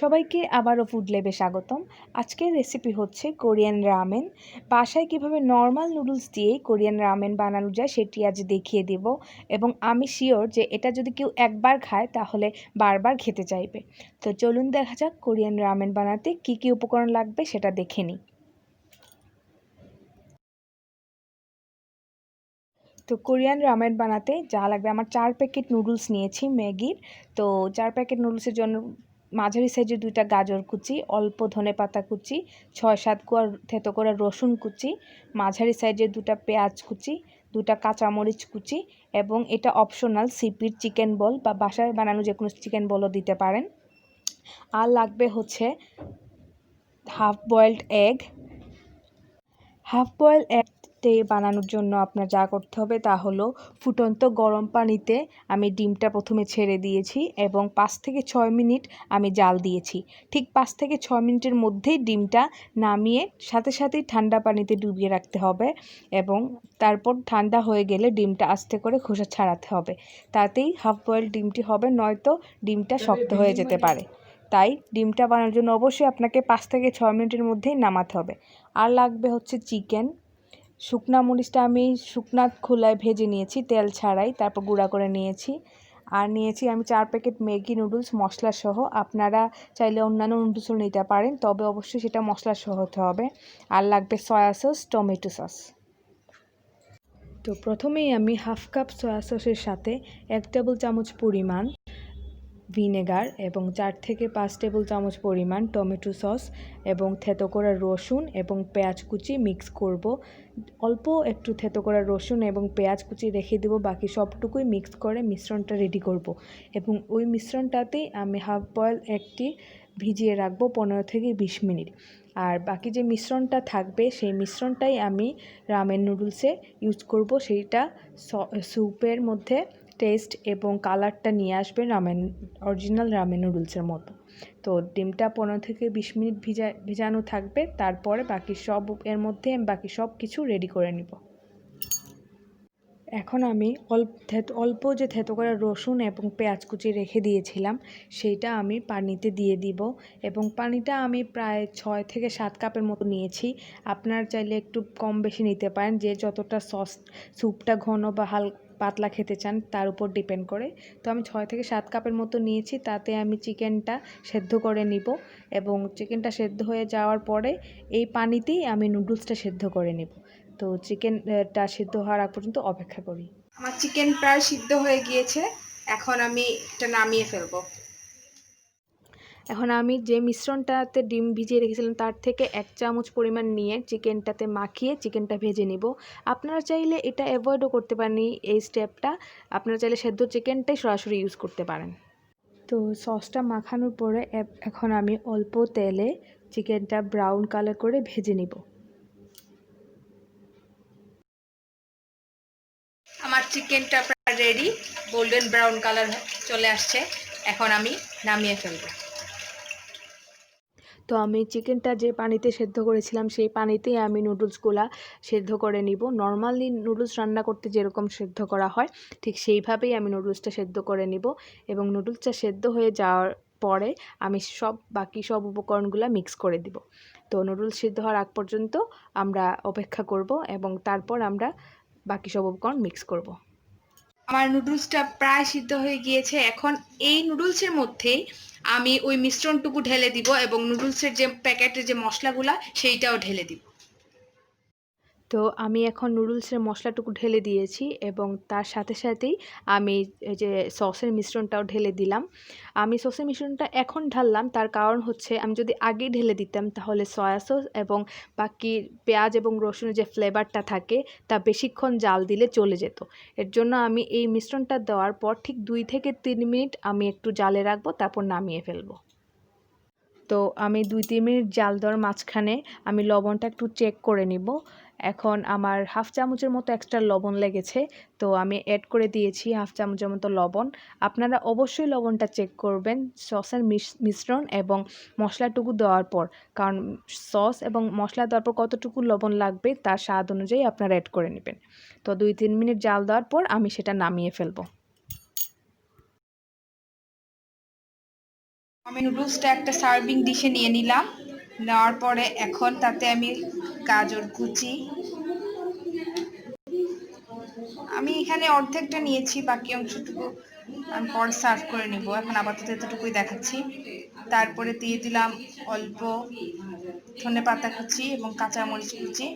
সবাইকে আবারও ফুড ল্যাবে স্বাগতম। আজকের রেসিপি হচ্ছে কোরিয়ান রামেন। বাসায় কিভাবে নর্মাল নুডলস দিয়ে কোরিয়ান রামেন বানানো যায় সেটি আজ দেখিয়ে দেব, এবং আমি শিওর যে এটা যদি কেউ একবার খায় তাহলে বারবার খেতে চাইবে। তো চলুন দেখা যাক কোরিয়ান রামেন বানাতে কি কি উপকরণ লাগবে সেটা দেখে নিই। তো কোরিয়ান রামেন বানাতে যা লাগবে, আমার 4 প্যাকেট নুডলস নিয়েছি ম্যাগির। তো 4 প্যাকেট নুডলসের জন্য মাঝারি সাইজের 2টা গাজর কুচি, অল্প ধনেপাতা কুচি, 6-7 কোয়া থেতো করা রসুন কুচি, মাঝারি সাইজের 2টা পেঁয়াজ কুচি, 2টা কাঁচামরিচ কুচি, এবং এটা অপশনাল সিপির চিকেন বল বা বাসায় বানানো যে কোনো চিকেন বলও দিতে পারেন। আর লাগবে হচ্ছে হাফ বয়েলড এগ। বানানোর জন্য আপনার যা করতে হবে তা হলো ফুটন্ত গরম পানিতে আমি ডিমটা প্রথমে ছেড়ে দিয়েছি এবং 5 থেকে 6 মিনিট আমি জাল দিয়েছি। ঠিক 5 থেকে 6 মিনিটের মধ্যেই ডিমটা নামিয়ে সাথে সাথেই ঠান্ডা পানিতে ডুবিয়ে রাখতে হবে, এবং তারপর ঠান্ডা হয়ে গেলে ডিমটা আস্তে করে খোসা ছাড়াতে হবে। তাতেই হাফ বয়েল ডিমটি হবে, নয়তো ডিমটা শক্ত হয়ে যেতে পারে। তাই ডিমটা বানানোর জন্য অবশ্যই আপনাকে 5 থেকে 6 মিনিটের মধ্যেই নামাতে হবে। আর লাগবে হচ্ছে চিকেন। শুকনা মরিচটা আমি শুকনা খোলায় ভেজে নিয়েছি, তেল ছাড়াই, তারপর গুঁড়া করে নিয়েছি। আর নিয়েছি আমি 4 প্যাকেট ম্যাগি নুডলস মশলা সহ। আপনারা চাইলে অন্যান্য নুডলসও নিতে পারেন, তবে অবশ্যই সেটা মশলা সহ হতে হবে। আর লাগবে সয়া সস, টমেটো সস। তো প্রথমেই আমি হাফ কাপ সয়া সসের সাথে 1 টেবিল চামচ পরিমাণ ভিনেগার এবং 4 থেকে 5 টেবিল চামচ পরিমাণ টমেটো সস এবং থেতো করা রসুন এবং পেঁয়াজ কুচি মিক্স করব। অল্প একটু থেতো করা রসুন এবং পেঁয়াজ কুচি রেখে দেব, বাকি সবটুকুই মিক্স করে মিশ্রণটা রেডি করব। এবং ওই মিশ্রণটাতেই আমি হাফ বয়েল একটি ভিজিয়ে রাখবো 15 থেকে 20 মিনিট। আর বাকি যে মিশ্রণটা থাকবে সেই মিশ্রণটাই আমি রামেন নুডলসে ইউজ করব। সেইটা স্যুপের মধ্যে টেস্ট এবং কালারটা নিয়ে আসবে রামেন, অরিজিনাল রামেন নুডলসের মতো। তো ডিমটা 15 থেকে 20 মিনিট ভিজানো থাকবে। তারপরে বাকি সব এর মধ্যে আমি বাকি সব কিছু রেডি করে নিব। এখন আমি অল্প যে থেতো করা রসুন এবং পেঁয়াজ কুচি রেখে দিয়েছিলাম সেইটা আমি পানিতে দিয়ে দিব, এবং পানিটা আমি প্রায় 6 থেকে 7 কাপের মতো নিয়েছি। আপনার চাইলে একটু কম বেশি নিতে পারেন, যে যতটা স্যুপটা ঘন বা পাতলা খেতে চান তার উপর ডিপেন্ড করে। তো আমি 6 থেকে 7 কাপের মতো নিয়েছি। তাতে আমি চিকেনটা সেদ্ধ করে নিব, এবং চিকেনটা সেদ্ধ হয়ে যাওয়ার পরে এই পানিতেই আমি নুডলসটা সেদ্ধ করে নিব। তো চিকেনটা সিদ্ধ হওয়ার আগ পর্যন্ত অপেক্ষা করি। আমার চিকেন প্রায় সিদ্ধ হয়ে গিয়েছে, এখন আমি এটা নামিয়ে ফেলবো। এখন আমি যে মিশ্রণটাতে ডিম ভিজিয়ে রেখেছিলাম তার থেকে 1 চামচ পরিমাণ নিয়ে চিকেনটাতে মাখিয়ে চিকেনটা ভেজে নিব। আপনারা চাইলে এটা অ্যাভয়েডও করতে পারেন এই স্টেপটা, আপনারা চাইলে সেদ্ধ চিকেনটাই সরাসরি ইউজ করতে পারেন। তো সসটা মাখানোর পরে এখন আমি অল্প তেলে চিকেনটা ব্রাউন কালার করে ভেজে নিব। আমার চিকেনটা প্রায় রেডি, গোল্ডেন ব্রাউন কালার চলে আসছে। এখন আমি নামিয়ে ফেলব। তো আমি চিকেনটা যে পানিতে সেদ্ধ করেছিলাম সেই পানিতেই আমি নুডলসগুলা সেদ্ধ করে নিব। নর্মালি নুডলস রান্না করতে যেরকম সেদ্ধ করা হয় ঠিক সেইভাবেই আমি নুডলসটা সেদ্ধ করে নিব, এবং নুডলসটা সেদ্ধ হয়ে যাওয়ার পরে আমি বাকি সব উপকরণগুলো মিক্স করে দিব। তো নুডলস সেদ্ধ হওয়ার আগ পর্যন্ত আমরা অপেক্ষা করব, এবং তারপর আমরা বাকি সব উপকরণ মিক্স করব। আমার নুডলসটা প্রায় সিদ্ধ হয়ে গিয়েছে। এখন এই নুডলসের মধ্যেই আমি ওই মিশ্রণটুকু ঢেলে দিব, এবং নুডলসের যে প্যাকেটের যে মশলাগুলা সেইটাও ঢেলে দিব। তো আমি এখন নুডলসের মশলাটুকু ঢেলে দিয়েছি, এবং তার সাথে সাথেই আমি এই যে সসের মিশ্রণটাও ঢেলে দিলাম। আমি সসের মিশ্রণটা এখন ঢাললাম, তার কারণ হচ্ছে আমি যদি আগেই ঢেলে দিতাম তাহলে সয়া সস এবং বাকি পেঁয়াজ এবং রসুনের যে ফ্লেভারটা থাকে তা বেশিক্ষণ জাল দিলে চলে যেত। এর জন্য আমি এই মিশ্রণটা দেওয়ার পর ঠিক 2 থেকে 3 মিনিট আমি একটু জালে রাখবো, তারপর নামিয়ে ফেলবো। তো আমি 2-3 মিনিট জাল দেওয়ার মাঝখানে আমি লবণটা একটু চেক করে নিব। এখন আমার হাফ চামচের মতো এক্সট্রা লবণ লেগেছে, তো আমি অ্যাড করে দিয়েছি হাফ চামচের মতো লবণ। আপনারা অবশ্যই লবণটা চেক করবেন সসের মিশ্রণ এবং মশলাটুকু দেওয়ার পর, কারণ সস এবং মশলা দেওয়ার পর কতটুকু লবণ লাগবে তার স্বাদ অনুযায়ী আপনারা অ্যাড করে নেবেন। তো 2-3 মিনিট জাল দেওয়ার পর আমি সেটা নামিয়ে ফেলবো। আমি নুডলসটা একটা সার্ভিং ডিশে নিয়ে নিলাম। নেওয়ার পরে এখন তাতে আমি গাজর কুচি, আমি এখানে অর্ধেকটা নিয়েছি, বাকি অংশটুকু আমি পরে সার্ভ করে নিব। এখন আপাতত এতটুকুই দেখাচ্ছি। তারপরে দিয়ে দিলাম অল্প ধনেপাতা কুচি এবং কাঁচামরিচ কুচি।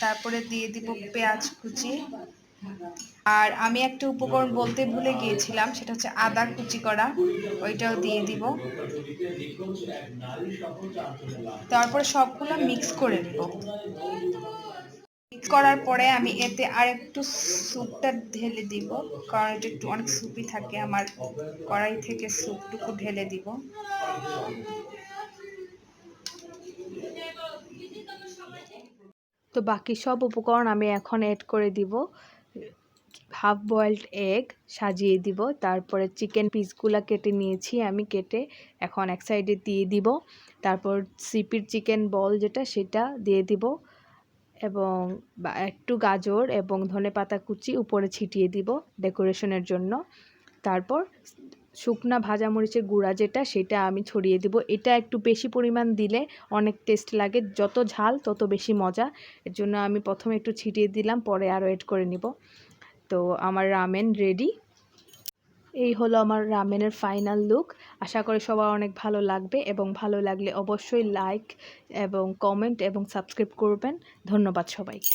তারপরে দিয়ে দিব পেঁয়াজ কুচি। আর আমি একটা উপকরণ বলতে ভুলে গিয়েছিলাম, সেটা হচ্ছে আদা কুচি করা, ওইটাও দিয়ে দিব। তারপরে সবগুলো মিক্স করে নিব। মিক্স করার পরে আমি এতে আর একটু স্যুপটা ঢেলে দিব, কারণ এটা একটু অনেক স্যুপি থাকে। আমার কড়াই থেকে স্যুপটুকু ঢেলে দিব। তো বাকি সব উপকরণ আমি এখন অ্যাড করে দিব। হাফ বয়েলড এগ সাজিয়ে দিব। তারপরে চিকেন পিসগুলো কেটে নিয়েছি আমি, কেটে এখন এক সাইডে দিয়ে দিব। তারপর সিপির চিকেন বল যেটা, সেটা দিয়ে দিব এবং একটু গাজর এবং ধনেপাতা কুচি উপরে ছিটিয়ে দিব ডেকোরেশনের জন্য। তারপর শুকনা ভাজা মরিচের গুঁড়া যেটা, সেটা আমি ছড়িয়ে দিব। এটা একটু বেশি পরিমাণ দিলে অনেক টেস্ট লাগে, যত ঝাল তত বেশি মজা। এর জন্য আমি প্রথমে একটু ছিটিয়ে দিলাম, পরে আরও এড করে নিব। তো আমার রামেন রেডি। এই হলো আমার রামেনের ফাইনাল লুক। আশা করি সবার অনেক ভালো লাগবে, এবং ভালো লাগলে অবশ্যই লাইক এবং কমেন্ট এবং সাবস্ক্রাইব করবেন। ধন্যবাদ সবাইকে।